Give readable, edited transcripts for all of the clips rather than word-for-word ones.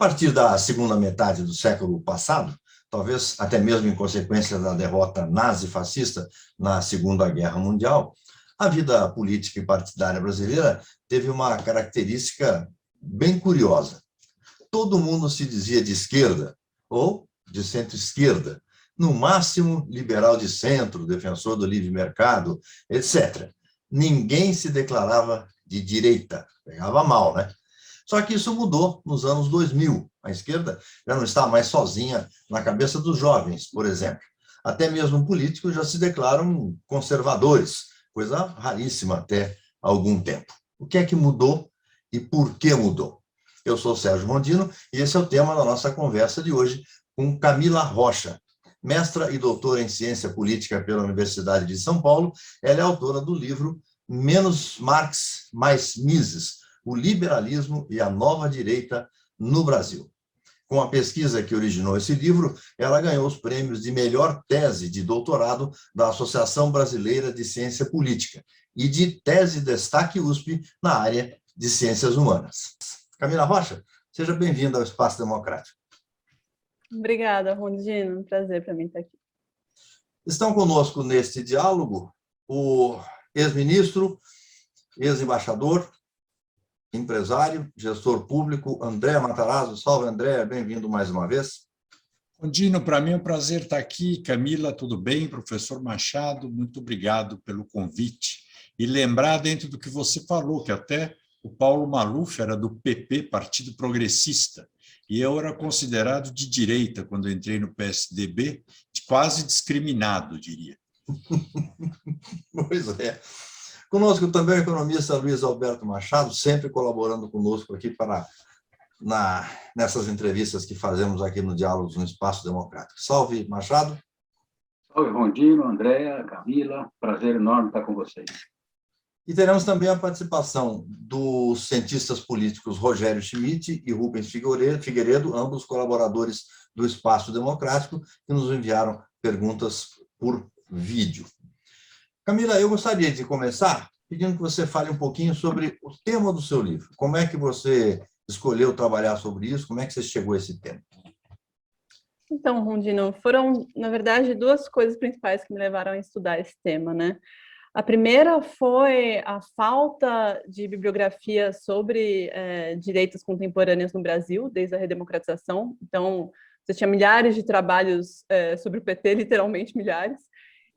partir da segunda metade do século passado, talvez até mesmo em consequência da derrota nazi-fascista na Segunda Guerra Mundial, a vida política e partidária brasileira teve uma característica bem curiosa. Todo mundo se dizia de esquerda ou de centro-esquerda, no máximo liberal de centro, defensor do livre mercado, etc. Ninguém se declarava de direita, pegava mal, né? Só que isso mudou nos anos 2000. A esquerda já não está mais sozinha na cabeça dos jovens, por exemplo. Até mesmo políticos já se declaram conservadores, coisa raríssima até há algum tempo. O que é que mudou e por que mudou? Eu sou Sérgio Mondino e esse é o tema da nossa conversa de hoje com Camila Rocha, mestra e doutora em ciência política pela Universidade de São Paulo. Ela é autora do livro Menos Marx, Mais Mises, o liberalismo e a nova direita no Brasil. Com a pesquisa que originou esse livro, ela ganhou os prêmios de melhor tese de doutorado da Associação Brasileira de Ciência Política e de tese destaque USP na área de ciências humanas. Camila Rocha, seja bem-vinda ao Espaço Democrático. Obrigada, Rondino. Um prazer para mim estar aqui. Estão conosco neste diálogo o ex-ministro, ex-embaixador, empresário, gestor público, André Matarazzo. Salve, André, bem-vindo mais uma vez. Rondino, para mim é um prazer estar aqui. Camila, tudo bem? Professor Machado, muito obrigado pelo convite. E lembrar, dentro do que você falou, que até o Paulo Maluf era do PP, Partido Progressista, e eu era considerado de direita quando entrei no PSDB, quase discriminado, diria. Pois é. Conosco também o economista Luiz Alberto Machado, sempre colaborando conosco aqui nessas entrevistas que fazemos aqui no Diálogos no Espaço Democrático. Salve, Machado. Salve, Rondino, Andréa, Camila. Prazer enorme estar com vocês. E teremos também a participação dos cientistas políticos Rogério Schmitt e Rubens Figueiredo, ambos colaboradores do Espaço Democrático, que nos enviaram perguntas por vídeo. Camila, eu gostaria de começar pedindo que você fale um pouquinho sobre o tema do seu livro. Como é que você escolheu trabalhar sobre isso? Como é que você chegou a esse tema? Então, Rondino, foram, na verdade, duas coisas principais que me levaram a estudar esse tema, né? A primeira foi a falta de bibliografia sobre direitos contemporâneos no Brasil, desde a redemocratização. Então, você tinha milhares de trabalhos sobre o PT, literalmente milhares,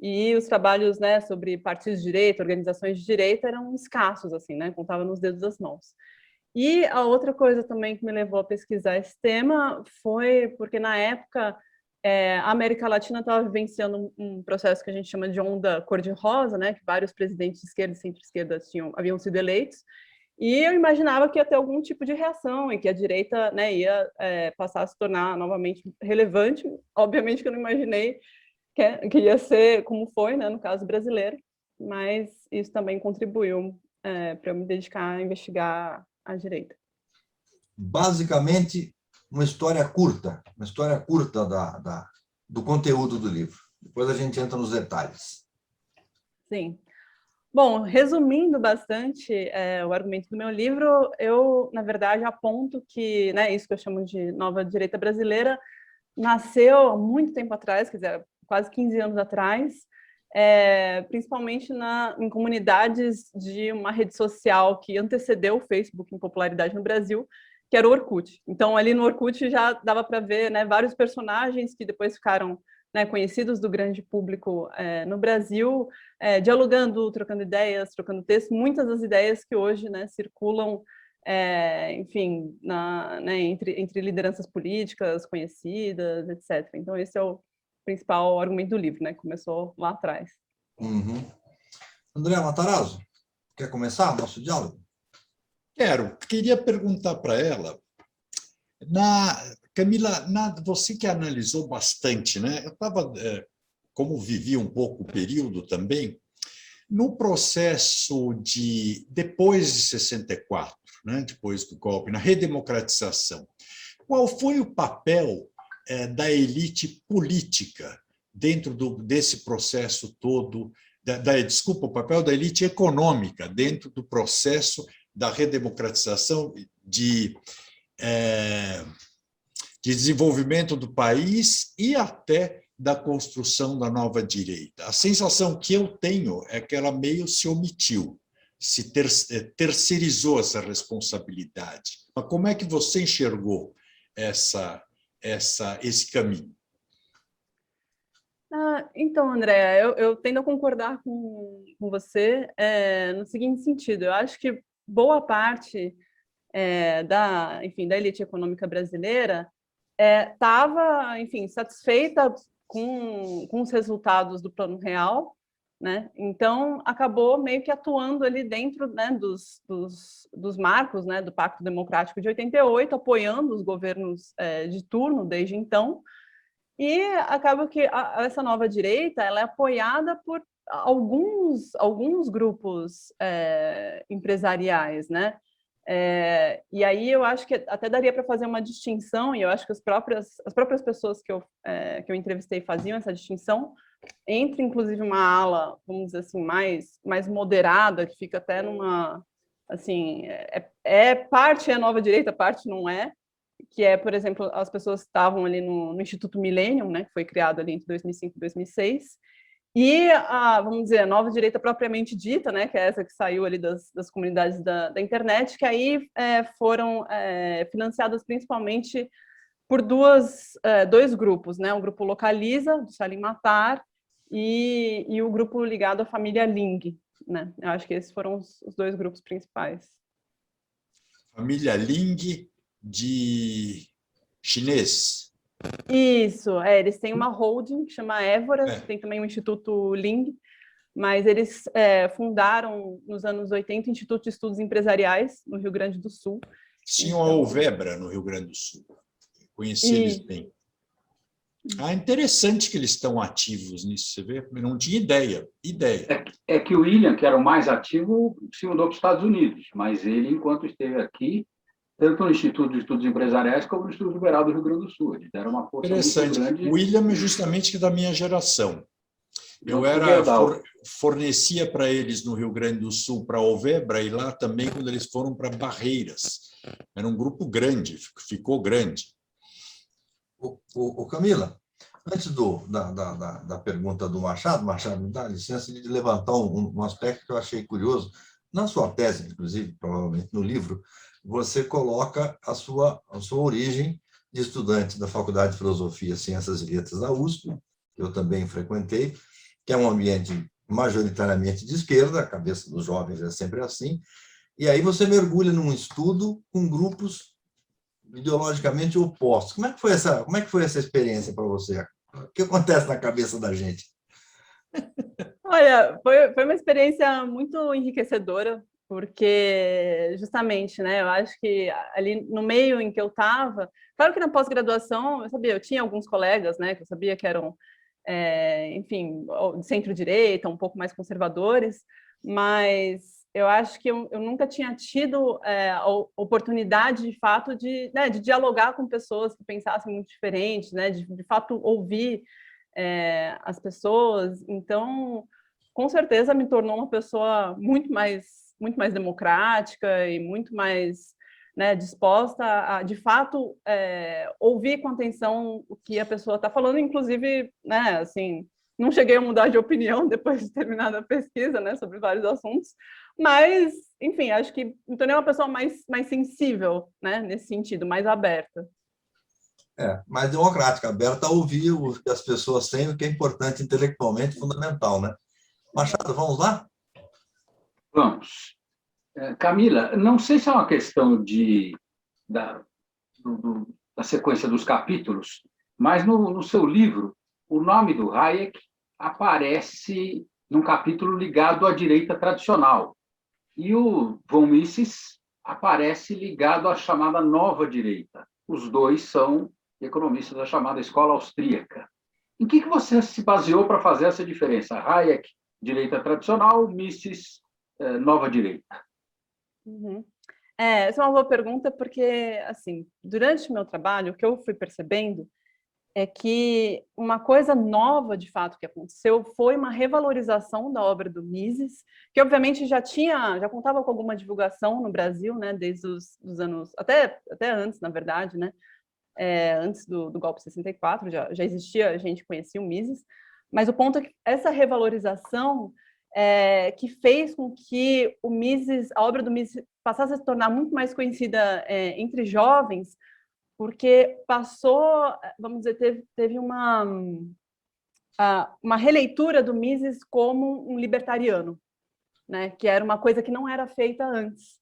e os trabalhos, né, sobre partidos de direita, organizações de direita, eram escassos, assim, né, contava nos dedos das mãos. E a outra coisa também que me levou a pesquisar esse tema foi porque, na época, a América Latina estava vivenciando um processo que a gente chama de onda cor-de-rosa, né, que vários presidentes de esquerda e centro-esquerda haviam sido eleitos, e eu imaginava que ia ter algum tipo de reação e que a direita, né, ia passar a se tornar novamente relevante. Obviamente que eu não imaginei que ia ser como foi, né, no caso brasileiro, mas isso também contribuiu para eu me dedicar a investigar a direita. Basicamente, uma história curta do conteúdo do livro. Depois a gente entra nos detalhes. Sim. Bom, resumindo bastante o argumento do meu livro, eu, na verdade, aponto que, né, isso que eu chamo de nova direita brasileira nasceu há muito tempo atrás, quer dizer, quase 15 anos atrás, principalmente em comunidades de uma rede social que antecedeu o Facebook em popularidade no Brasil, que era o Orkut. Então, ali no Orkut já dava para ver, né, vários personagens que depois ficaram, né, conhecidos do grande público no Brasil, dialogando, trocando ideias, trocando textos, muitas das ideias que hoje, né, circulam, enfim, né, entre lideranças políticas conhecidas, etc. Então, esse é o principal argumento do livro, né? Começou lá atrás. Uhum. André Matarazzo, quer começar o nosso diálogo? Queria perguntar para ela, Camila, você que analisou bastante, né? Eu estava, como vivi um pouco o período também, no processo depois de 64, né? Depois do golpe, na redemocratização, qual foi o papel da elite política dentro desse processo todo, desculpa, o papel da elite econômica dentro do processo da redemocratização, de de desenvolvimento do país e até da construção da nova direita. A sensação que eu tenho é que ela meio se omitiu, se terceirizou essa responsabilidade. Mas como é que você enxergou esse caminho? Então, Andréa, eu tendo a concordar com você no seguinte sentido. Eu acho que boa parte da elite econômica brasileira estava, satisfeita com os resultados do Plano Real, né? Então, acabou meio que atuando ali dentro, né, dos marcos, né, do Pacto Democrático de 88, apoiando os governos de turno desde então. E acaba que essa nova direita ela é apoiada por alguns grupos empresariais, né? E aí eu acho que até daria para fazer uma distinção, e eu acho que as próprias pessoas que eu entrevistei faziam essa distinção entre, inclusive, uma ala, vamos dizer assim, mais moderada, que fica até numa, assim, parte é nova direita, parte não é, que é, por exemplo, as pessoas que estavam ali no Instituto Millennium, né, que foi criado ali entre 2005 e 2006, e vamos dizer, a nova direita propriamente dita, né, que é essa que saiu ali das comunidades da internet, que aí foram financiadas principalmente por dois grupos, né, o grupo Localiza, do Salim Matar, e o grupo ligado à família Ling, né? Eu acho que esses foram os dois grupos principais. Família Ling de chinês. Isso, eles têm uma holding que chama Évora, tem também o Instituto Ling, mas eles fundaram, nos anos 80, o Instituto de Estudos Empresariais, no Rio Grande do Sul. Tinham a Ovebra, no Rio Grande do Sul. Conheci eles bem. Interessante que eles estão ativos nisso, você vê? Eu não tinha ideia. É que o William, que era o mais ativo, se mudou para os Estados Unidos, mas ele, enquanto esteve aqui, tanto no Instituto de Estudos Empresariais como no Instituto Liberal do Rio Grande do Sul. Eles deram uma força muito grande. O William é justamente da minha geração. Eu fornecia para eles no Rio Grande do Sul, para Ovebra, e lá também quando eles foram para Barreiras. Era um grupo grande, ficou grande. Camila, antes da pergunta do Machado, me dá licença de levantar um aspecto que eu achei curioso. Na sua tese, inclusive, provavelmente no livro, você coloca a sua origem de estudante da Faculdade de Filosofia, Ciências e Letras da USP, que eu também frequentei, que é um ambiente majoritariamente de esquerda, a cabeça dos jovens é sempre assim, e aí você mergulha num estudo com grupos ideologicamente opostos. Como é que foi essa experiência para você? O que acontece na cabeça da gente? Olha, foi uma experiência muito enriquecedora, porque justamente, né, eu acho que ali no meio em que eu estava, claro que na pós-graduação, eu tinha alguns colegas, né, que eu sabia que eram, enfim, de centro-direita, um pouco mais conservadores, mas eu acho que eu nunca tinha tido a oportunidade, de fato, de dialogar com pessoas que pensassem muito diferente, né, de fato ouvir as pessoas. Então, com certeza me tornou uma pessoa muito mais democrática e muito mais, né, disposta a, de fato, ouvir com atenção o que a pessoa está falando, inclusive, né, assim, não cheguei a mudar de opinião depois de terminar a pesquisa, né, sobre vários assuntos, mas, enfim, acho que me tornei uma pessoa mais sensível, né, nesse sentido, mais aberta. Mais democrática, aberta a ouvir o que as pessoas têm, o que é importante intelectualmente, fundamental, né? Machado, vamos lá? Vamos. Camila, não sei se é uma questão da sequência dos capítulos, mas no seu livro, o nome do Hayek aparece num capítulo ligado à direita tradicional. E o von Mises aparece ligado à chamada nova direita. Os dois são economistas da chamada escola austríaca. Em que você se baseou para fazer essa diferença? Hayek, direita tradicional, Mises, nova direita. Uhum. Essa é uma boa pergunta, porque, assim, durante o meu trabalho, o que eu fui percebendo é que uma coisa nova, de fato, que aconteceu foi uma revalorização da obra do Mises, que, obviamente, já contava com alguma divulgação no Brasil, né, desde os anos, até antes, na verdade, né, antes do golpe de 64, já existia, a gente conhecia o Mises, mas o ponto é que essa revalorização que fez com que a obra do Mises passasse a se tornar muito mais conhecida entre jovens, porque passou, vamos dizer, teve uma releitura do Mises como um libertariano, né, que era uma coisa que não era feita antes.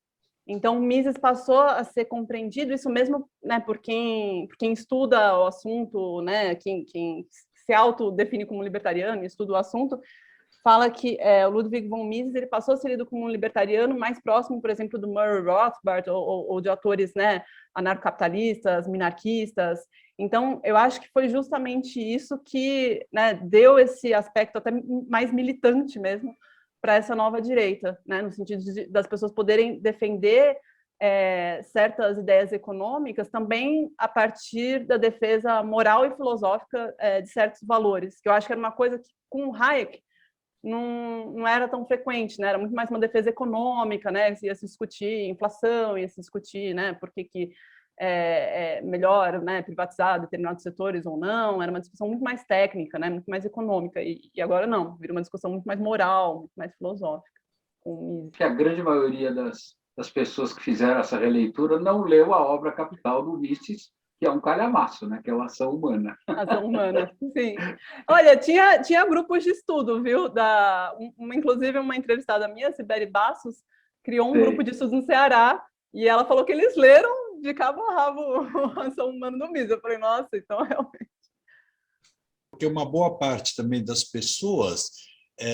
Então, o Mises passou a ser compreendido, isso mesmo, né, por quem estuda o assunto, né, quem se autodefine como libertariano e estuda o assunto, fala que o Ludwig von Mises ele passou a ser lido como um libertariano mais próximo, por exemplo, do Murray Rothbard ou de autores, né, anarcocapitalistas, minarquistas. Então, eu acho que foi justamente isso que, né, deu esse aspecto até mais militante mesmo para essa nova direita, né, no sentido das pessoas poderem defender certas ideias econômicas também a partir da defesa moral e filosófica de certos valores, que eu acho que era uma coisa que, com o Hayek, não era tão frequente, né? Era muito mais uma defesa econômica, né? Ia se discutir inflação, ia se discutir, né? Por que é melhor, né, privatizar determinados setores ou não. Era uma discussão muito mais técnica, né? Muito mais econômica. E agora não, vira uma discussão muito mais moral, muito mais filosófica. Que a grande maioria das pessoas que fizeram essa releitura não leu a obra capital do Mises, que é um calhamaço, né? Que é a Ação Humana. Ação Humana, sim. Olha, tinha grupos de estudo, viu? Inclusive, uma entrevistada minha, Sibeli Bassos, criou um grupo de estudo no Ceará e ela falou que eles leram de cabo a rabo a Ação Humana do Mises. Eu falei, nossa, então realmente... Porque uma boa parte também das pessoas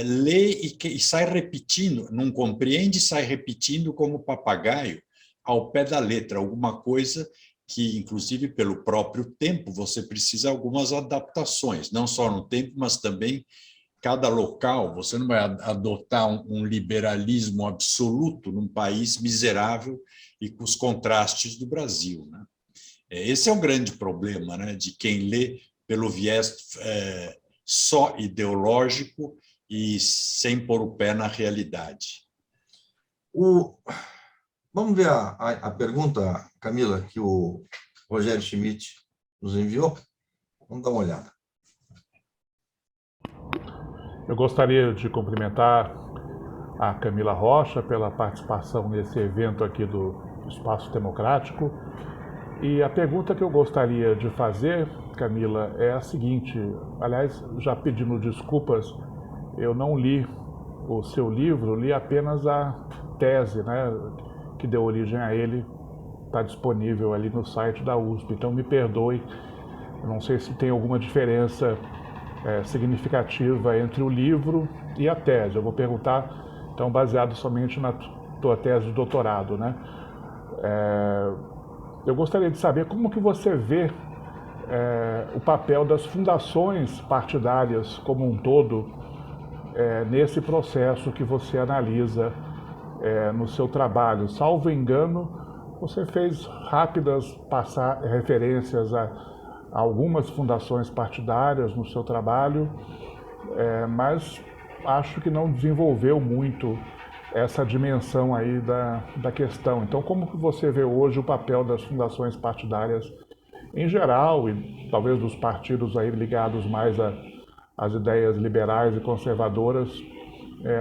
lê e sai repetindo, não compreende e sai repetindo como papagaio ao pé da letra, alguma coisa que, inclusive, pelo próprio tempo, você precisa de algumas adaptações, não só no tempo, mas também cada local. Você não vai adotar um liberalismo absoluto num país miserável e com os contrastes do Brasil, né? Esse é o grande problema, né, de quem lê pelo viés só ideológico e sem pôr o pé na realidade. Vamos ver a pergunta, Camila, que o Rogério Schmidt nos enviou? Vamos dar uma olhada. Eu gostaria de cumprimentar a Camila Rocha pela participação nesse evento aqui do Espaço Democrático. E a pergunta que eu gostaria de fazer, Camila, é a seguinte. Aliás, já pedindo desculpas, eu não li o seu livro, li apenas a tese, né, que deu origem a ele, está disponível ali no site da USP. Então, me perdoe, eu não sei se tem alguma diferença significativa entre o livro e a tese. Eu vou perguntar, então, baseado somente na tua tese de doutorado, né? Eu gostaria de saber como que você vê o papel das fundações partidárias como um todo nesse processo que você analisa no seu trabalho. Salvo engano, você fez rápidas referências a algumas fundações partidárias no seu trabalho, mas acho que não desenvolveu muito essa dimensão aí da questão. Então, como que você vê hoje o papel das fundações partidárias em geral e talvez dos partidos aí ligados mais às ideias liberais e conservadoras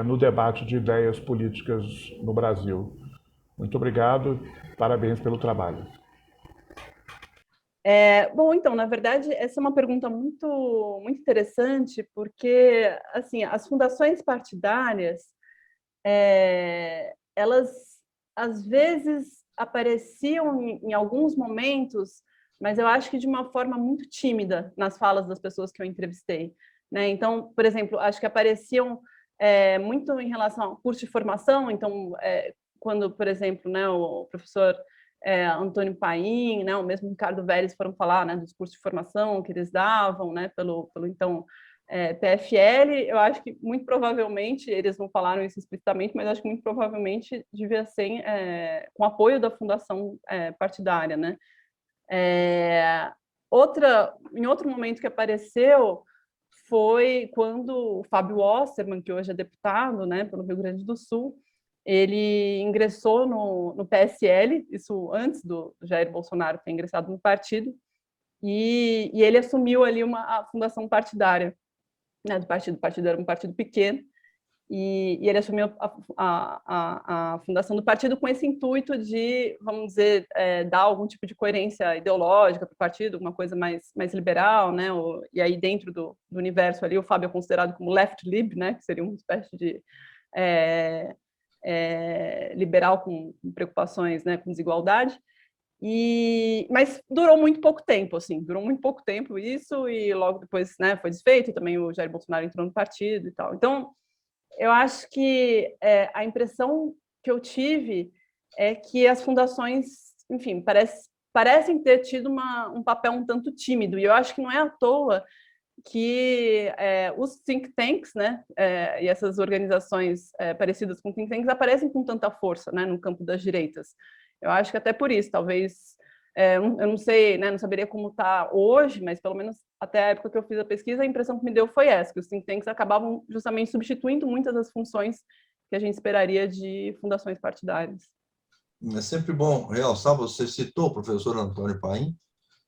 no debate de ideias políticas no Brasil? Muito obrigado, parabéns pelo trabalho. Bom, então, na verdade, essa é uma pergunta muito, muito interessante, porque, assim, as fundações partidárias, elas, às vezes, apareciam em alguns momentos, mas eu acho que de uma forma muito tímida nas falas das pessoas que eu entrevistei, né? Então, por exemplo, acho que apareciam muito em relação ao curso de formação. Então, quando, por exemplo, né, o professor Antônio Paim, né, o mesmo Ricardo Vélez foram falar, né, dos cursos de formação que eles davam, né, pelo então PFL, eu acho que muito provavelmente, eles não falaram isso explicitamente, mas acho que muito provavelmente devia ser com apoio da fundação partidária, né. Em outro momento que apareceu foi quando o Fábio Osterman, que hoje é deputado, né, pelo Rio Grande do Sul, ele ingressou no PSL, isso antes do Jair Bolsonaro ter ingressado no partido, e ele assumiu ali a fundação partidária, né, do partido. O partido era um partido pequeno, e ele assumiu a fundação do partido com esse intuito de, vamos dizer, dar algum tipo de coerência ideológica para o partido, uma coisa mais liberal, né? E aí dentro do universo ali, o Fábio é considerado como left-lib, né? Que seria uma espécie de liberal com preocupações, né? Com desigualdade. Mas durou muito pouco tempo, assim, isso, e logo depois, né, foi desfeito, e também o Jair Bolsonaro entrou no partido e tal. Então, eu acho que a impressão que eu tive é que as fundações, enfim, parecem ter tido um papel um tanto tímido, e eu acho que não é à toa que os think tanks, né, e essas organizações parecidas com think tanks aparecem com tanta força, né, no campo das direitas. Eu acho que até por isso, talvez, eu não sei, né, não saberia como está hoje, mas pelo menos até a época que eu fiz a pesquisa, a impressão que me deu foi essa, que os think tanks acabavam justamente substituindo muitas das funções que a gente esperaria de fundações partidárias. É sempre bom realçar, você citou o professor Antônio Paim,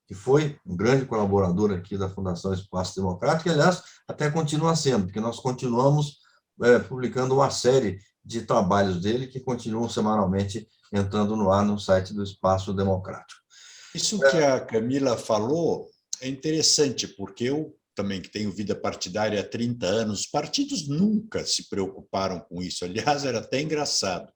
que foi um grande colaborador aqui da Fundação Espaço Democrático, e, aliás, até continua sendo, porque nós continuamos publicando uma série de trabalhos dele que continuam semanalmente entrando no ar no site do Espaço Democrático. Isso que a Camila falou é interessante, porque eu também, que tenho vida partidária há 30 anos, os partidos nunca se preocuparam com isso. Aliás, era até engraçado.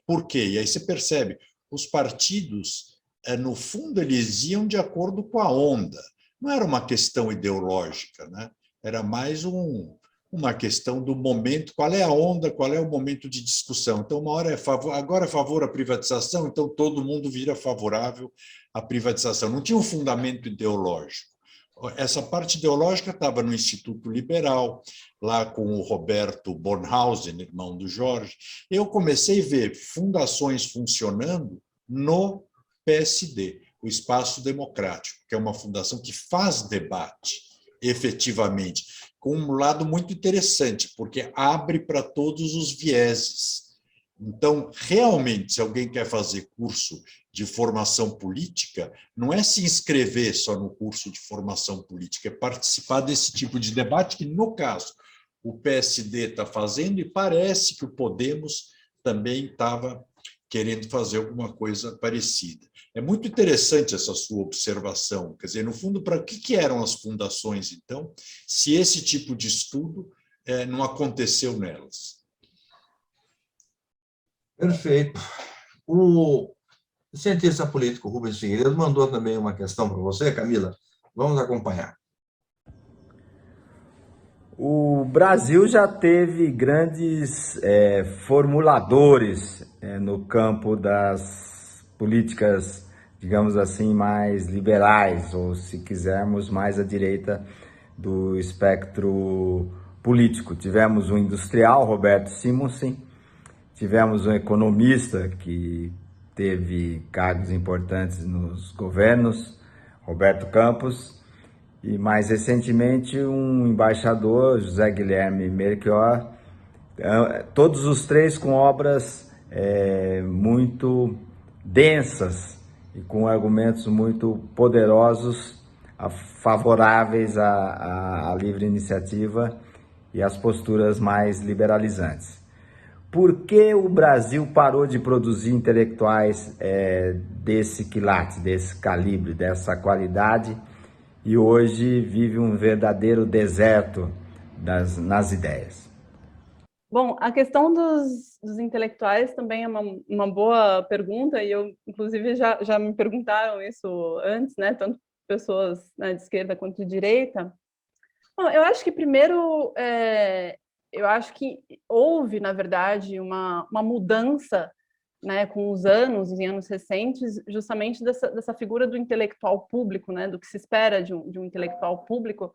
Por quê? E aí você percebe, os partidos, no fundo, eles iam de acordo com a onda. Não era uma questão ideológica, né? Era mais uma questão do momento, qual é a onda, qual é o momento de discussão. Então, uma hora agora é favor à privatização, então todo mundo vira favorável à privatização. Não tinha um fundamento ideológico. Essa parte ideológica estava no Instituto Liberal, lá com o Roberto Bornhausen, irmão do Jorge. Eu comecei a ver fundações funcionando no PSD, o Espaço Democrático, que é uma fundação que faz debate, efetivamente, com um lado muito interessante, porque abre para todos os vieses. Então, realmente, se alguém quer fazer curso de formação política, não é se inscrever só no curso de formação política, é participar desse tipo de debate que, no caso, o PSD está fazendo, e parece que o Podemos também estava querendo fazer alguma coisa parecida. É muito interessante essa sua observação. Quer dizer, no fundo, para que eram as fundações, então, se esse tipo de estudo não aconteceu nelas? Perfeito. O cientista político Rubens Figueiredo mandou também uma questão para você, Camila. Vamos acompanhar. O Brasil já teve grandes formuladores no campo das políticas, digamos assim, mais liberais, ou, se quisermos, mais à direita do espectro político. Tivemos um industrial, Roberto Simonsen, tivemos um economista que teve cargos importantes nos governos, Roberto Campos, e mais recentemente um embaixador, José Guilherme Melchior, todos os três com obras muito densas e com argumentos muito poderosos, favoráveis à livre iniciativa e às posturas mais liberalizantes. Por que o Brasil parou de produzir intelectuais desse quilate, desse calibre, dessa qualidade, e hoje vive um verdadeiro deserto nas ideias? Bom, a questão dos intelectuais também é uma boa pergunta, e eu, inclusive, já me perguntaram isso antes, né? Tanto pessoas, né, de esquerda quanto de direita. Bom, eu acho que, primeiro, eu acho que houve, na verdade, uma mudança, né, com os anos, em anos recentes, justamente dessa figura do intelectual público, né, do que se espera de um intelectual público,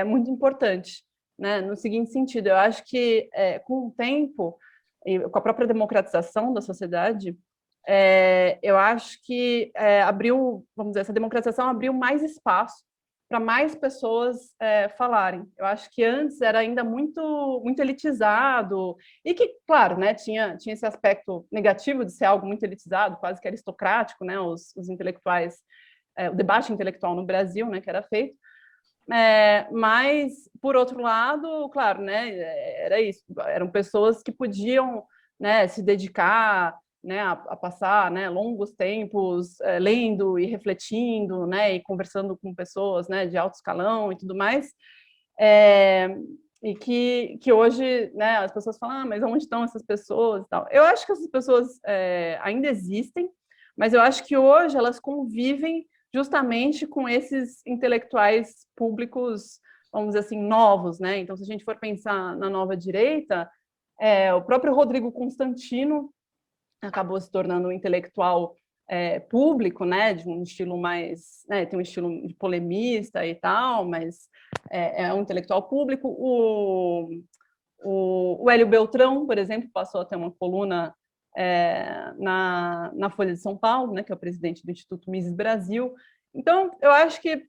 muito importante, né, no seguinte sentido: eu acho que com o tempo, e com a própria democratização da sociedade, eu acho que abriu, vamos dizer, essa democratização abriu mais espaço para mais pessoas falarem. Eu acho que antes era ainda muito elitizado, e que, claro, né, tinha esse aspecto negativo de ser algo muito elitizado, quase que aristocrático, né, os intelectuais o debate intelectual no Brasil, né, que era feito. Mas, por outro lado, claro, né, era isso, eram pessoas que podiam, né, se dedicar, né, a passar, né, longos tempos lendo e refletindo, né, e conversando com pessoas, né, de alto escalão e tudo mais, e que hoje, né, as pessoas falam, mas onde estão essas pessoas e tal? Eu acho que essas pessoas ainda existem, mas eu acho que hoje elas convivem justamente com esses intelectuais públicos, vamos dizer assim, novos, né? Então, se a gente for pensar na nova direita, o próprio Rodrigo Constantino acabou se tornando um intelectual público, né? De um estilo mais, né, tem um estilo de polemista e tal, mas é um intelectual público. O Hélio Beltrão, por exemplo, passou a ter uma coluna na Folha de São Paulo, né, que é o presidente do Instituto Mises Brasil. Então, eu acho que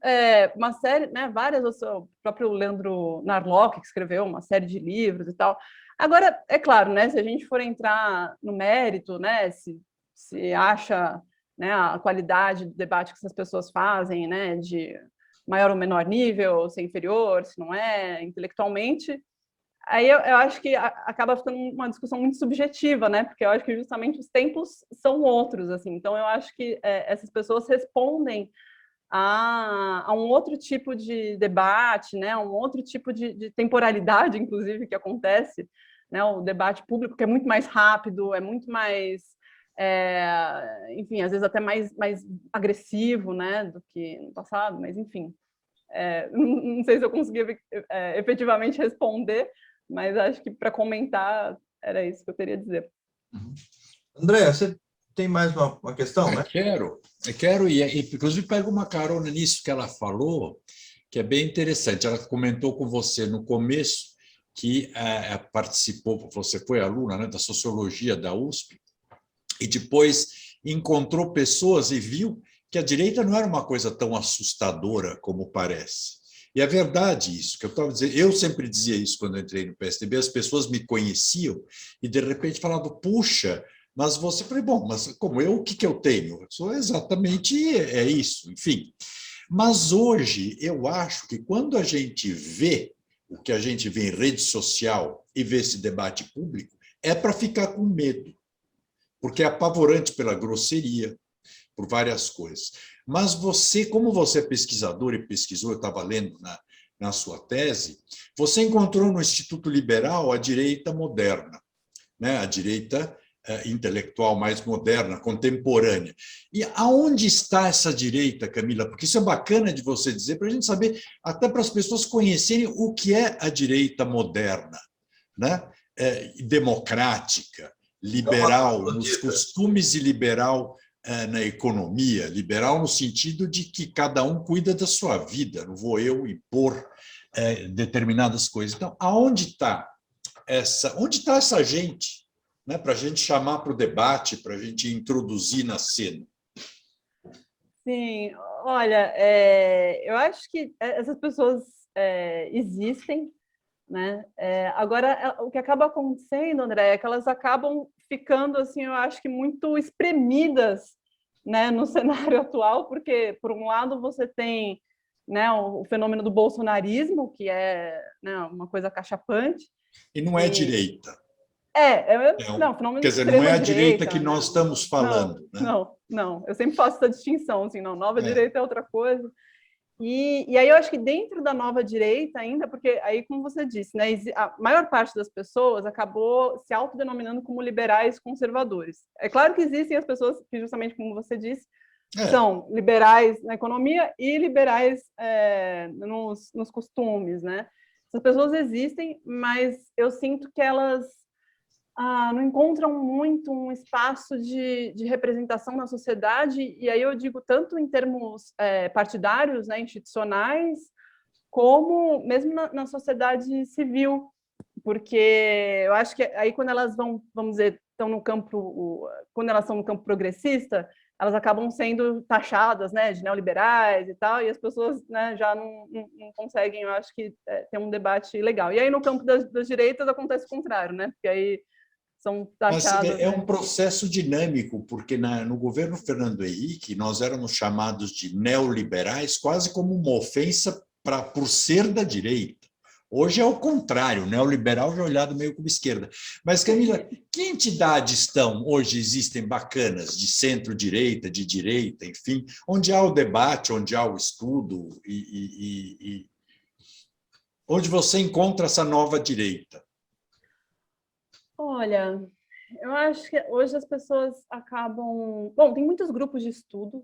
uma série, né, várias, o próprio Leandro Narlock, que escreveu uma série de livros e tal. Agora, é claro, né, se a gente for entrar no mérito, né, se acha, né, a qualidade do debate que essas pessoas fazem, né, de maior ou menor nível, se é inferior, se não é, intelectualmente, aí eu acho que acaba ficando uma discussão muito subjetiva, né? Porque eu acho que justamente os tempos são outros, assim. Então, eu acho que essas pessoas respondem a um outro tipo de debate, né? Um outro tipo de temporalidade, inclusive, que acontece, né? O debate público, que é muito mais rápido, é muito mais, enfim, às vezes até mais agressivo, né? Do que no passado, mas enfim. Não sei se eu consegui efetivamente responder, mas acho que para comentar era isso que eu queria dizer. André, você tem mais uma questão, né? Quero, e inclusive pego uma carona nisso que ela falou, que é bem interessante. Ela comentou com você no começo que participou, você foi aluna, né, da Sociologia da USP, e depois encontrou pessoas e viu que a direita não era uma coisa tão assustadora como parece. E é verdade isso, que eu estava dizendo, eu sempre dizia isso quando eu entrei no PSDB, as pessoas me conheciam e de repente falavam, puxa, mas você, falei, bom, mas como eu, o que eu tenho? Eu sou exatamente isso, enfim. Mas hoje eu acho que quando a gente vê o que a gente vê em rede social e vê esse debate público, é para ficar com medo, porque é apavorante pela grosseria, por várias coisas. Mas você, como você é pesquisador e pesquisou, eu estava lendo na sua tese, você encontrou no Instituto Liberal a direita moderna, né? A direita intelectual mais moderna, contemporânea. E aonde está essa direita, Camila? Porque isso é bacana de você dizer, para a gente saber, até para as pessoas conhecerem o que é a direita moderna, né? Democrática, liberal nos costumes e liberal na economia, liberal no sentido de que cada um cuida da sua vida, não vou eu impor determinadas coisas. Então, onde está essa gente, né, para a gente chamar para o debate, para a gente introduzir na cena? Sim, olha, eu acho que essas pessoas existem, né? Agora, o que acaba acontecendo, André, é que elas acabam ficando, assim, eu acho que muito espremidas, né, no cenário atual, porque, por um lado, você tem, né, o fenômeno do bolsonarismo, que é, né, uma coisa acachapante. E não é direita. Não, fenômeno quer de dizer, não é a extrema-direita, direita que nós estamos falando. Não. Eu sempre faço essa distinção, assim, não, nova direita é outra coisa. E aí eu acho que dentro da nova direita ainda, porque aí, como você disse, né, a maior parte das pessoas acabou se autodenominando como liberais conservadores. É claro que existem as pessoas que, justamente como você disse, são liberais na economia e liberais nos costumes, né? Essas pessoas existem, mas eu sinto que elas não encontram muito um espaço de representação na sociedade, e aí eu digo tanto em termos partidários, né, institucionais, como mesmo na sociedade civil, porque eu acho que aí quando elas vamos dizer, estão no campo, quando elas estão no campo progressista, elas acabam sendo taxadas, né, de neoliberais e tal, e as pessoas, né, já não conseguem, eu acho que, ter um debate legal. E aí no campo das direitas acontece o contrário, né, porque aí são Mas taxadas. é um processo dinâmico, porque no governo Fernando Henrique nós éramos chamados de neoliberais quase como uma ofensa por ser da direita. Hoje é o contrário, o neoliberal já é olhado meio como esquerda. Mas, Camila, que entidades hoje existem bacanas, de centro-direita, de direita, enfim, onde há o debate, onde há o estudo e onde você encontra essa nova direita? Olha, eu acho que hoje as pessoas acabam... Bom, tem muitos grupos de estudo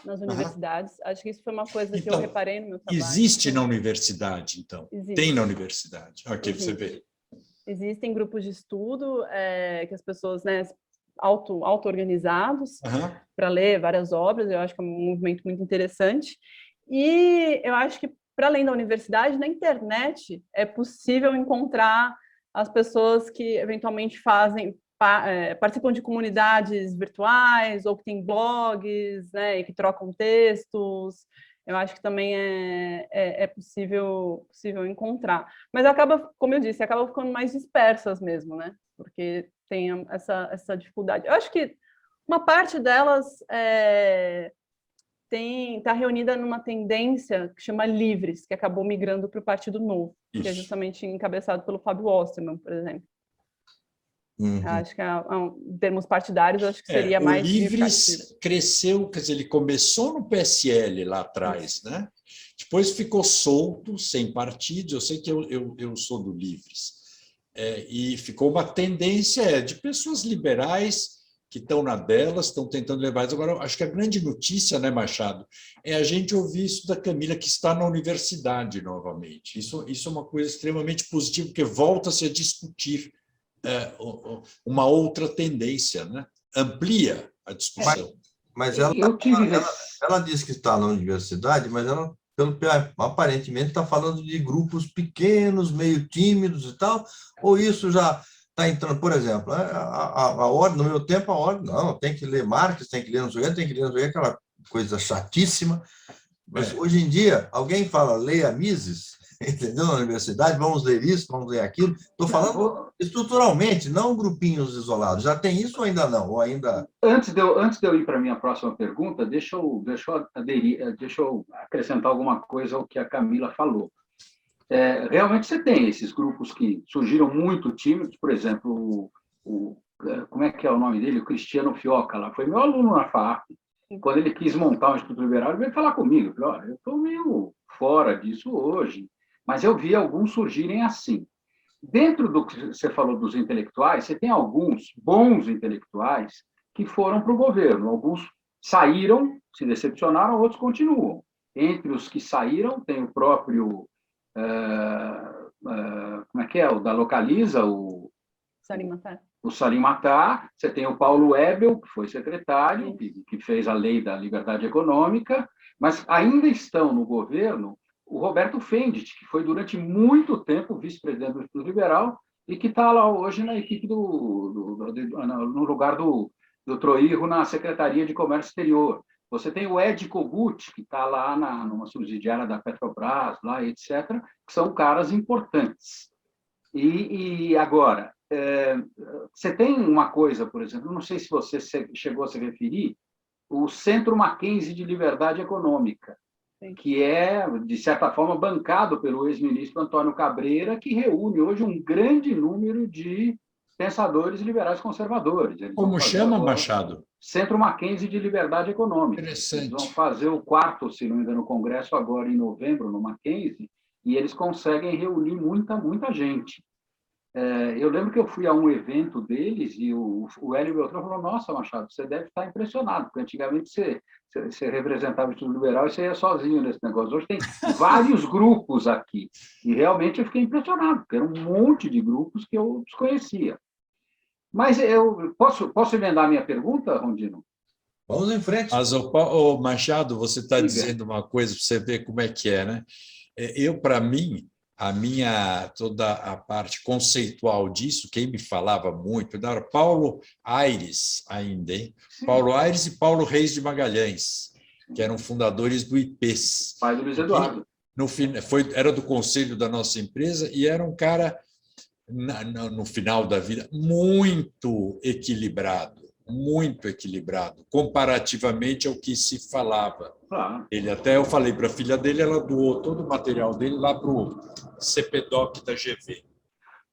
nas universidades. Acho que isso foi uma coisa que eu reparei no meu trabalho. Existe na universidade, então? Existe. Tem na universidade. Ok, Existe. você vê. Existem grupos de estudo que as pessoas, né, auto-organizados para ler várias obras. Eu acho que é um movimento muito interessante. E eu acho que, para além da universidade, na internet é possível encontrar as pessoas que eventualmente participam de comunidades virtuais ou que têm blogs, né, e que trocam textos. Eu acho que também é possível encontrar. Mas acaba, como eu disse, acaba ficando mais dispersas mesmo, né? Porque tem essa dificuldade. Eu acho que uma parte delas está reunida numa tendência que chama Livres, que acabou migrando para o Partido Novo, que é justamente encabeçado pelo Fábio Osterman, por exemplo. Acho que, em termos partidários, acho que seria mais... O Livres cresceu, quer dizer, ele começou no PSL lá atrás, né? Depois ficou solto, sem partidos. Eu sei que eu sou do Livres. E ficou uma tendência de pessoas liberais que estão na delas, estão tentando levar isso. Agora, acho que a grande notícia, né, Machado, é a gente ouvir isso da Camila, que está na universidade novamente. Isso é uma coisa extremamente positiva, porque volta-se a discutir uma outra tendência, né? Amplia a discussão. Mas ela diz que está na universidade, mas ela, aparentemente, está falando de grupos pequenos, meio tímidos e tal, ou isso já está entrando, por exemplo, a ordem, no meu tempo, a ordem, não, tem que ler Marx, tem que ler não sei o que, aquela coisa chatíssima, mas hoje em dia, alguém fala, leia Mises, entendeu? Na universidade, vamos ler isso, vamos ler aquilo. Estou falando estruturalmente, não grupinhos isolados. Já tem isso ou ainda não? Ou ainda... Antes de eu ir para a minha próxima pergunta, deixa eu acrescentar alguma coisa ao que a Camila falou. Realmente você tem esses grupos que surgiram muito tímidos, por exemplo, como é que é o nome dele? O Cristiano Fioca, lá foi meu aluno na FAAP. Quando ele quis montar um Instituto Liberal, ele veio falar comigo. Falei, olha, eu estou meio fora disso hoje, mas eu vi alguns surgirem assim. Dentro do que você falou dos intelectuais, você tem alguns bons intelectuais que foram para o governo. Alguns saíram, se decepcionaram, outros continuam. Entre os que saíram, tem o próprio... como é que é? O da Localiza, o Salim Matar. Você tem o Paulo Ebel, que foi secretário, que fez a lei da liberdade econômica, mas ainda estão no governo o Roberto Fendit, que foi durante muito tempo vice-presidente do Instituto Liberal e que está lá hoje na equipe no lugar do Troirro na Secretaria de Comércio Exterior. Você tem o Ed Kogut, que está lá numa subsidiária da Petrobras, lá, etc., que são caras importantes. E agora, você tem uma coisa, por exemplo, não sei se você chegou a se referir, o Centro Mackenzie de Liberdade Econômica, que é, de certa forma, bancado pelo ex-ministro Antônio Cabreira, que reúne hoje um grande número de pensadores liberais conservadores. Como chama, Machado? Centro Mackenzie de Liberdade Econômica. Interessante. Eles vão fazer o 4º, se não me engano, congresso agora em novembro, no Mackenzie, e eles conseguem reunir muita gente. Eu lembro que eu fui a um evento deles e o Hélio Beltrão falou, nossa, Machado, você deve estar impressionado, porque antigamente você representava o Instituto Liberal e você ia sozinho nesse negócio. Hoje tem vários grupos aqui. E realmente eu fiquei impressionado, porque era um monte de grupos que eu desconhecia. Mas eu posso emendar a minha pergunta, Rondino? Vamos em frente. Mas, Machado, você está dizendo uma coisa para você ver como é que é, né? Para mim, toda a parte conceitual disso, quem me falava muito, era Paulo Aires ainda, hein? Paulo Aires e Paulo Reis de Magalhães, que eram fundadores do IPES. Pai do Luiz Eduardo. Era do conselho da nossa empresa e era um cara no final da vida, muito equilibrado, comparativamente ao que se falava. Eu falei para a filha dele, ela doou todo o material dele lá para o CPDOC da GV.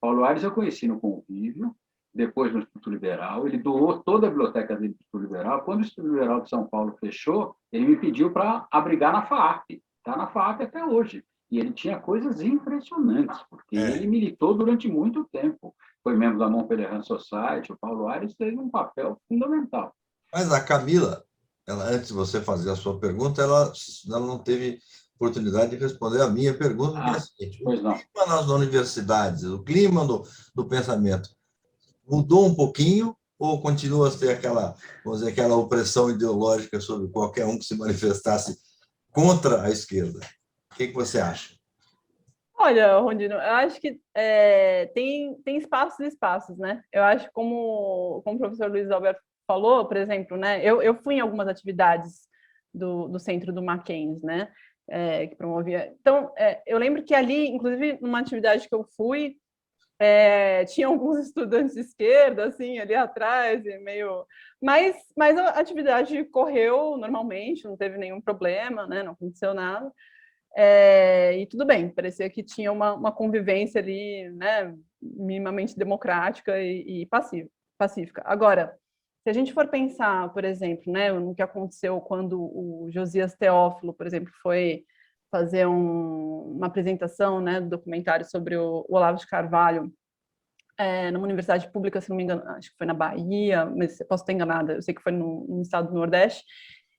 Paulo Aires eu conheci no Convívio, depois no Instituto Liberal, ele doou toda a biblioteca dele para o Instituto Liberal. Quando o Instituto Liberal de São Paulo fechou, ele me pediu para abrigar na FAAP. Está na FAAP até hoje. E ele tinha coisas impressionantes, porque ele militou durante muito tempo. Foi membro da Montpellier Society, o Paulo Aires teve um papel fundamental. Mas a Camila, antes de você fazer a sua pergunta, ela não teve oportunidade de responder a minha pergunta, que é a seguinte: o clima nas universidades, o clima do pensamento, mudou um pouquinho ou continua a ter vamos dizer, aquela opressão ideológica sobre qualquer um que se manifestasse contra a esquerda? O que você acha? Olha, Rondino, eu acho que tem espaços e espaços, né? Eu acho que como o professor Luiz Alberto falou, por exemplo, né? Eu fui em algumas atividades do centro do Mackenzie, né? Que promovia. Então, eu lembro que ali, inclusive, numa atividade que eu fui, tinha alguns estudantes de esquerda, assim, ali atrás, meio... Mas a atividade correu normalmente, não teve nenhum problema, né? Não aconteceu nada. E tudo bem, parecia que tinha uma convivência ali, né, minimamente democrática e pacífica. Agora, se a gente for pensar, por exemplo, né, no que aconteceu quando o Josias Teófilo, por exemplo, foi fazer uma apresentação, né, do documentário sobre o Olavo de Carvalho numa universidade pública, se não me engano, acho que foi na Bahia, mas posso estar enganada, eu sei que foi no estado do Nordeste,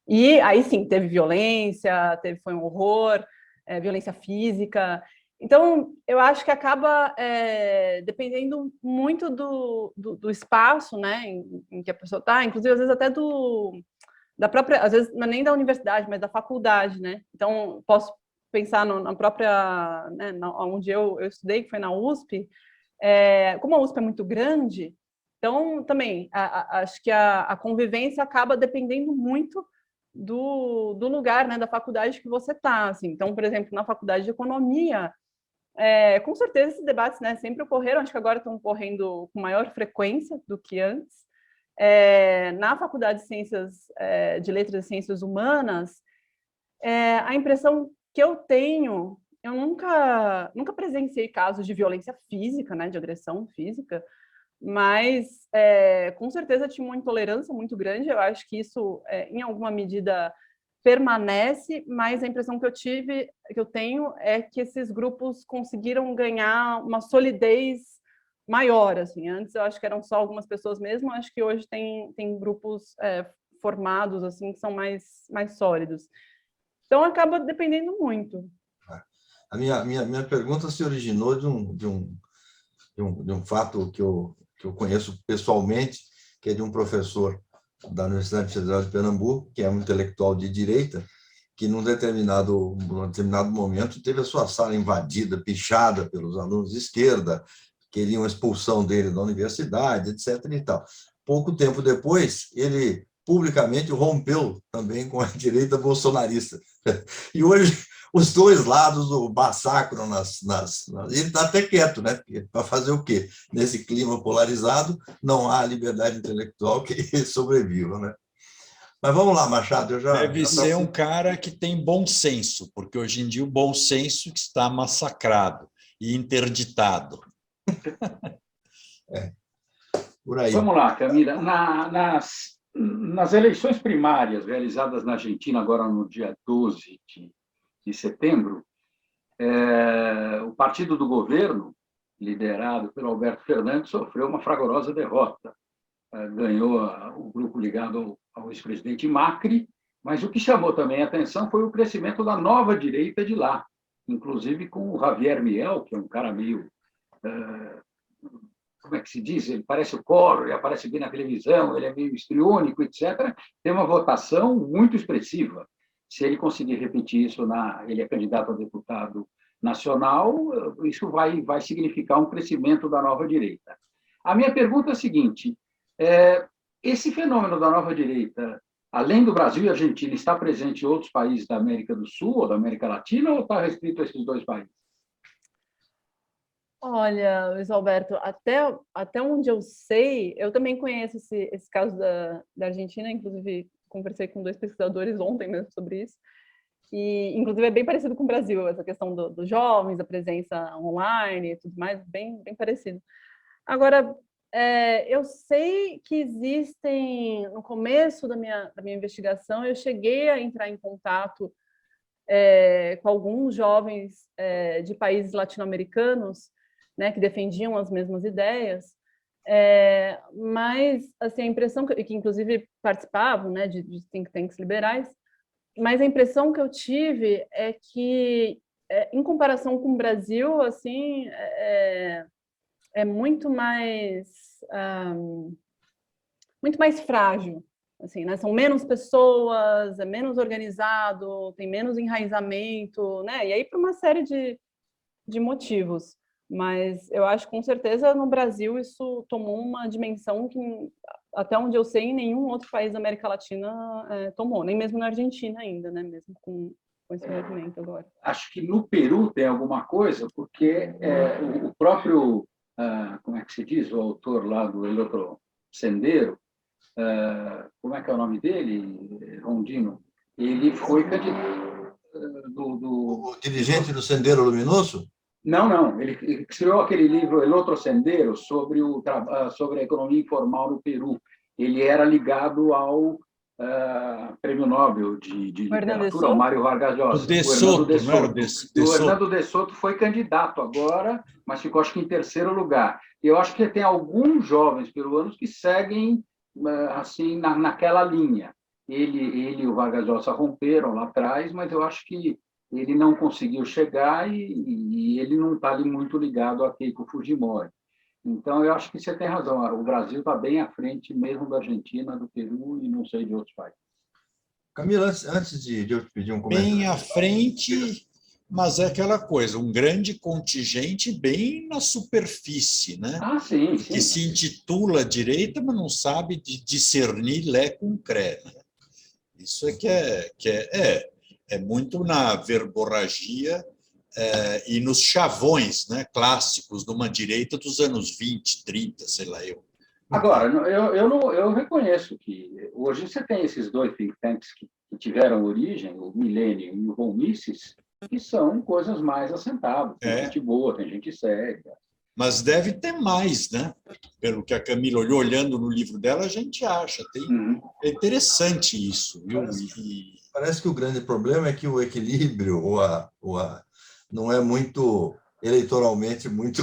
e aí sim, teve violência, foi um horror, violência física. Então, eu acho que acaba dependendo muito do espaço, né, em que a pessoa está, inclusive, às vezes, até da própria, às vezes, não é nem da universidade, mas da faculdade, né? Então, posso pensar na própria, né, onde eu estudei, que foi na USP, como a USP é muito grande, então, também, acho que a convivência acaba dependendo muito do lugar, né, da faculdade que você está. Assim. Então, por exemplo, na faculdade de economia, com certeza esses debates, né, sempre ocorreram, acho que agora estão ocorrendo com maior frequência do que antes. Na faculdade de ciências, de letras e ciências humanas, a impressão que eu tenho, eu nunca presenciei casos de violência física, né, de agressão física, mas com certeza tinha uma intolerância muito grande. Eu acho que isso, em alguma medida, permanece, mas a impressão que eu tenho é que esses grupos conseguiram ganhar uma solidez maior. Assim. Antes eu acho que eram só algumas pessoas mesmo, acho que hoje tem grupos formados assim que são mais sólidos. Então acaba dependendo muito. A minha pergunta se originou de um fato que eu conheço pessoalmente, que é de um professor da Universidade Federal de Pernambuco, que é um intelectual de direita, que num determinado momento teve a sua sala invadida, pichada pelos alunos de esquerda, queriam a expulsão dele da universidade, etc. e tal. Pouco tempo depois, ele publicamente rompeu também com a direita bolsonarista. E hoje os dois lados o massacram ele está até quieto, né? Para fazer o quê? Nesse clima polarizado, não há liberdade intelectual que sobreviva, né? Mas vamos lá, Machado. Deve ser um cara que tem bom senso, porque hoje em dia o bom senso está massacrado e interditado. Por aí. Vamos lá, Camila. Nas eleições primárias realizadas na Argentina, agora no dia 12 de setembro, o partido do governo, liderado pelo Alberto Fernandes, sofreu uma fragorosa derrota. Ganhou o grupo ligado ao ex-presidente Macri, mas o que chamou também a atenção foi o crescimento da nova direita de lá, inclusive com o Javier Milei, que é um cara meio... como é que se diz? Ele parece o Collor, ele aparece bem na televisão, ele é meio histriônico, etc. Tem uma votação muito expressiva. Se ele conseguir repetir isso, ele é candidato a deputado nacional, isso vai significar um crescimento da nova direita. A minha pergunta é a seguinte: esse fenômeno da nova direita, além do Brasil e Argentina, está presente em outros países da América do Sul ou da América Latina, ou está restrito a esses dois países? Olha, Luiz Alberto, até onde eu sei, eu também conheço esse caso da Argentina, inclusive conversei com 2 pesquisadores ontem mesmo sobre isso, e inclusive é bem parecido com o Brasil, essa questão dos jovens, a presença online e tudo mais, bem parecido. Agora, eu sei que existem, no começo da minha investigação, eu cheguei a entrar em contato com alguns jovens de países latino-americanos, né, que defendiam as mesmas ideias, mas assim, a impressão que inclusive participavam, né, de think tanks liberais, mas a impressão que eu tive é que, em comparação com o Brasil, assim, é muito mais frágil, assim, né? São menos pessoas, é menos organizado, tem menos enraizamento, né? E aí por uma série de motivos. Mas eu acho que, com certeza, no Brasil isso tomou uma dimensão que, até onde eu sei, em nenhum outro país da América Latina tomou, nem mesmo na Argentina ainda, né? Mesmo com esse movimento agora. Acho que no Peru tem alguma coisa, porque o próprio, como é que se diz, o autor lá do El Otro Sendero, como é que é o nome dele, Rondino? Ele foi candidato O dirigente do Sendero Luminoso? Não. Ele escreveu aquele livro El Otro Sendero sobre a economia informal no Peru. Ele era ligado ao Prêmio Nobel de Literatura, ao Mário Vargas Llosa. O De Soto, não era o De Soto? O Hernando De Soto foi candidato agora, mas ficou, acho que, em terceiro lugar. Eu acho que tem alguns jovens peruanos que seguem assim naquela linha. Ele e o Vargas Llosa romperam lá atrás, mas eu acho que ele não conseguiu chegar e ele não está ali muito ligado a Keiko Fujimori. Então, eu acho que você tem razão. O Brasil está bem à frente mesmo da Argentina, do Peru e não sei de outros países. Camila, antes de eu te pedir um comentário. Bem à frente, mas é aquela coisa, um grande contingente bem na superfície, né? Sim. Que se intitula direita, mas não sabe discernir lé com cré. Né? Isso é muito na verborragia e nos chavões, né, clássicos de uma direita dos anos 20, 30, sei lá eu. Agora, eu reconheço que hoje você tem esses 2 think tanks que tiveram origem, o Millennium e o Von Mises, que são coisas mais assentadas. Tem gente boa, tem gente séria. Mas deve ter mais, né? Pelo que a Camila olhando no livro dela, a gente acha. É interessante isso, viu? Parece que o grande problema é que o equilíbrio não é muito eleitoralmente muito...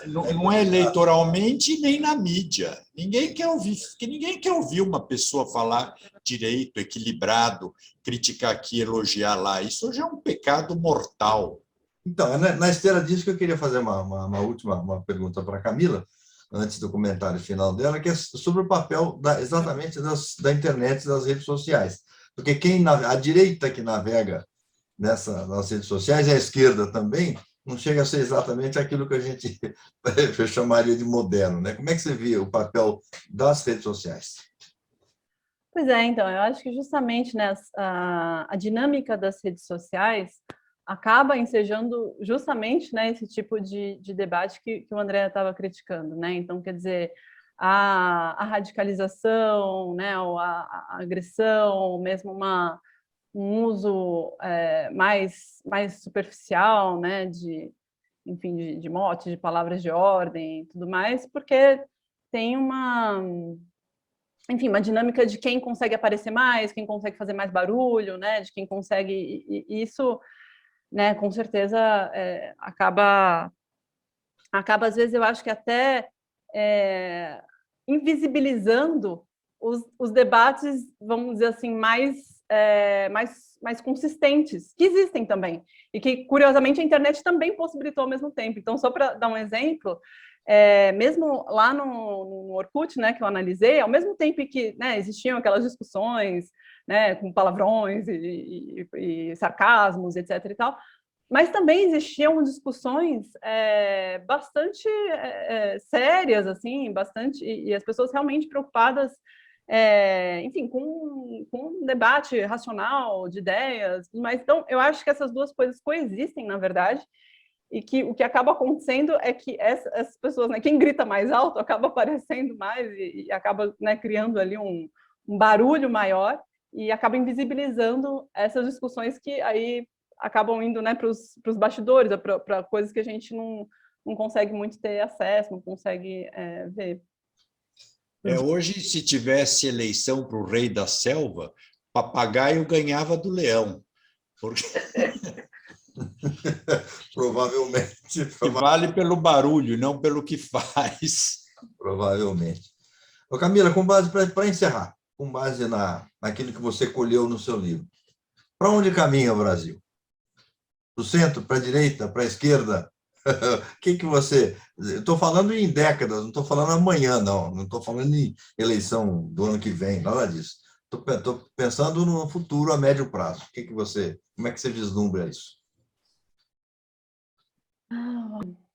Não é eleitoralmente nem na mídia. Ninguém quer ouvir uma pessoa falar direito, equilibrado, criticar aqui, elogiar lá. Isso hoje é um pecado mortal. Então, na esteira disso que eu queria fazer uma última pergunta para a Camila, antes do comentário final dela, que é sobre o papel exatamente da internet e das redes sociais. Porque a direita que navega nas redes sociais, e a esquerda também, não chega a ser exatamente aquilo que a gente chamaria de moderno. Né? Como é que você vê o papel das redes sociais? Pois é, então, eu acho que justamente, né, a dinâmica das redes sociais acaba ensejando justamente, né, esse tipo de debate que o André estava criticando, né? Então, quer dizer, a radicalização, né, ou a agressão, mesmo um uso mais superficial, né, enfim, de motes, de palavras de ordem e tudo mais, porque tem uma dinâmica de quem consegue aparecer mais, quem consegue fazer mais barulho, né, de quem consegue... E isso, né, com certeza, acaba, às vezes, eu acho que até invisibilizando os debates, vamos dizer assim, mais consistentes, que existem também, e que, curiosamente, a internet também possibilitou ao mesmo tempo. Então, só para dar um exemplo, mesmo lá no Orkut, né, que eu analisei, ao mesmo tempo que, né, existiam aquelas discussões, né, com palavrões e sarcasmos, etc. e tal, mas também existiam discussões bastante sérias, assim, e as pessoas realmente preocupadas, enfim, com um debate racional de ideias. Mas então, eu acho que essas duas coisas coexistem, na verdade, e que o que acaba acontecendo é que essas pessoas, né, quem grita mais alto acaba aparecendo mais e acaba, né, criando ali um barulho maior e acaba invisibilizando essas discussões que aí acabam indo, né, para os bastidores, para coisas que a gente não consegue muito ter acesso, não consegue ver. Hoje, se tivesse eleição para o rei da selva, papagaio ganhava do leão. Porque... Provavelmente. Que vale pelo barulho, não pelo que faz. Provavelmente. Ô, Camila, com base, para encerrar, com base naquilo que você colheu no seu livro, para onde caminha o Brasil? Para o centro, para a direita, para a esquerda? O que você... Estou falando em décadas, não estou falando amanhã, não estou falando em eleição do ano que vem, nada disso. Estou pensando no futuro a médio prazo. Como é que você vislumbra isso?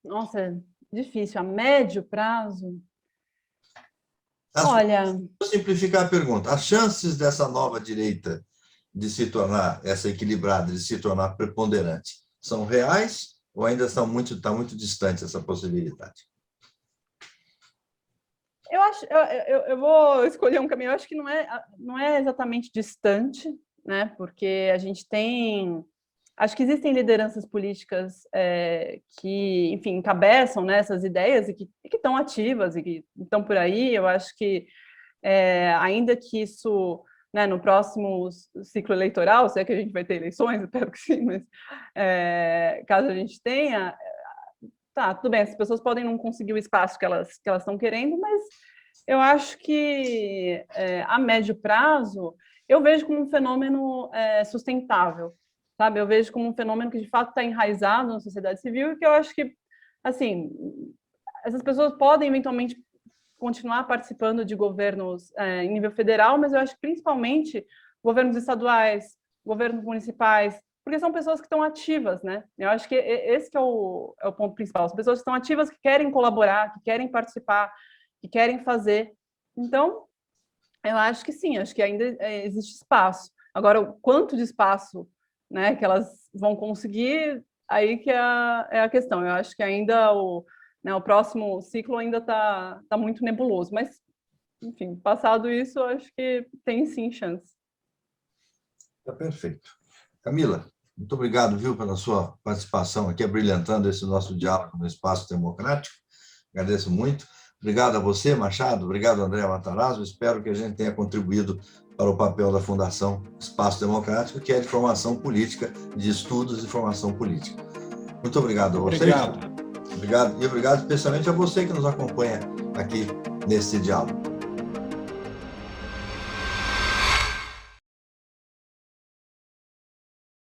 Nossa, difícil. A médio prazo? Olha... Vou simplificar a pergunta. As chances dessa nova direita de se tornar, essa equilibrada, de se tornar preponderante, são reais ou ainda está muito distante essa possibilidade? Eu vou escolher um caminho. Eu acho que não é exatamente distante, né? Porque a gente tem... Acho que existem lideranças políticas que, enfim, encabeçam, né, essas ideias e que estão ativas e que estão por aí. Eu acho que, ainda que isso, né, no próximo ciclo eleitoral, se é que a gente vai ter eleições, espero que sim, mas caso a gente tenha, tá, tudo bem, as pessoas podem não conseguir o espaço que elas estão querendo, mas eu acho que, a médio prazo, eu vejo como um fenômeno sustentável. Sabe? Eu vejo como um fenômeno que, de fato, está enraizado na sociedade civil e que eu acho que, assim, essas pessoas podem, eventualmente, continuar participando de governos em nível federal, mas eu acho que, principalmente, governos estaduais, governos municipais, porque são pessoas que estão ativas, né? Eu acho que esse que é o ponto principal. São pessoas que estão ativas, que querem colaborar, que querem participar, que querem fazer. Então, eu acho que sim, acho que ainda existe espaço. Agora, o quanto de espaço, né, que elas vão conseguir, aí que é a questão. Eu acho que ainda o próximo ciclo ainda está muito nebuloso, mas, enfim, passado isso, eu acho que tem sim chance. Está perfeito. Camila, muito obrigado, viu, pela sua participação aqui, abrilhantando esse nosso diálogo no Espaço Democrático. Agradeço muito. Obrigado a você, Machado. Obrigado, André Matarazzo. Espero que a gente tenha contribuído para o papel da Fundação Espaço Democrático, que é de formação política, de estudos de formação política. Muito obrigado a vocês. Obrigado. Obrigado. E obrigado especialmente a você que nos acompanha aqui nesse diálogo.